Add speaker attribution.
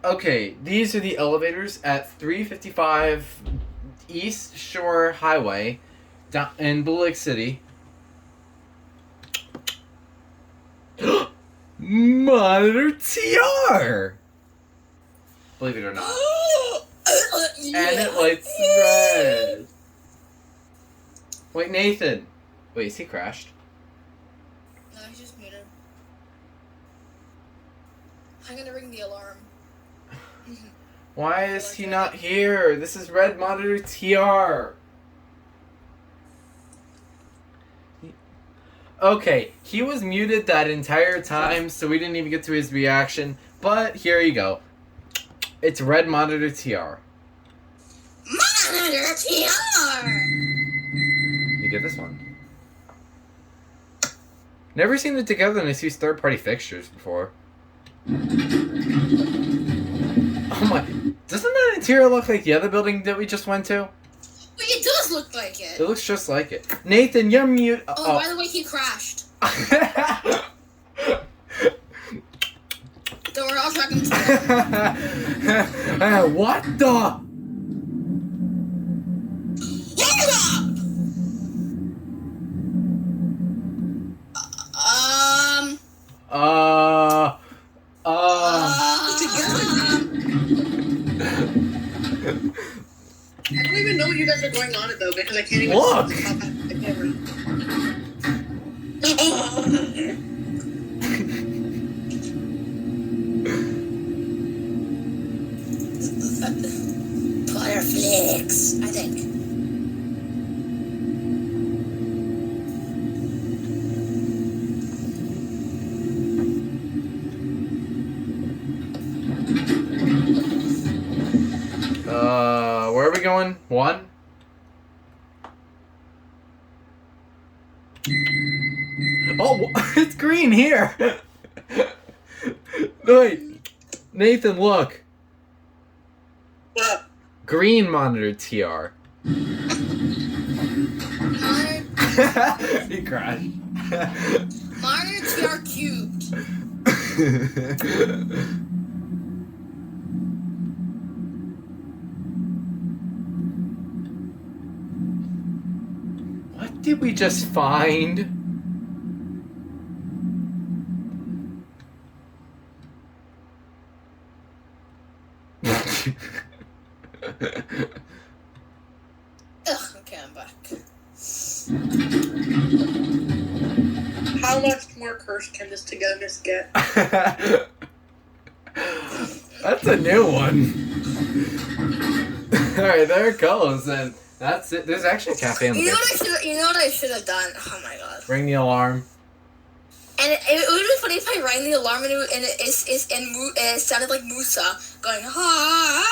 Speaker 1: Okay, these are the elevators at 355 East Shore Highway down in Blue Lake City. Monitor TR! Believe it or not. And it lights red. Wait, Nathan. Wait, is he crashed?
Speaker 2: No, he's just muted. I'm gonna ring the alarm.
Speaker 1: Why is he not here? This is Red Monitor TR. Okay, he was muted that entire time, so we didn't even get to his reaction. But here you go. It's Red Monitor TR.
Speaker 2: Monitor TR!
Speaker 1: You get this one. Never seen the Togetherness use third-party fixtures before. Oh my... Doesn't that interior look like the other building that we just went to?
Speaker 2: Wait, it does look like it.
Speaker 1: It looks just like it. Nathan, you're mute.
Speaker 2: Oh, by the way, he crashed. Don't worry, I'll track him down.
Speaker 1: What the?
Speaker 3: I don't even know what you guys are going on at though, because I can't even
Speaker 1: look.
Speaker 3: see the camera.
Speaker 2: Butterflies, I think.
Speaker 1: Where are we going? One? Oh, it's green here! Wait, Nathan, look.
Speaker 3: What?
Speaker 1: Green Monitor TR. He crashed.
Speaker 2: Monitor TR cubed.
Speaker 1: What did we just find?
Speaker 2: Ugh, okay, I'm back.
Speaker 3: How much more cursed can this Togetherness get?
Speaker 1: That's a new one. Alright, there it goes, and that's it. There's actually a cafe in the basement.
Speaker 2: You know what I should have done? Oh my god.
Speaker 1: Ring the alarm.
Speaker 2: And it would be funny if I rang the alarm and it sounded like Musa going, ah.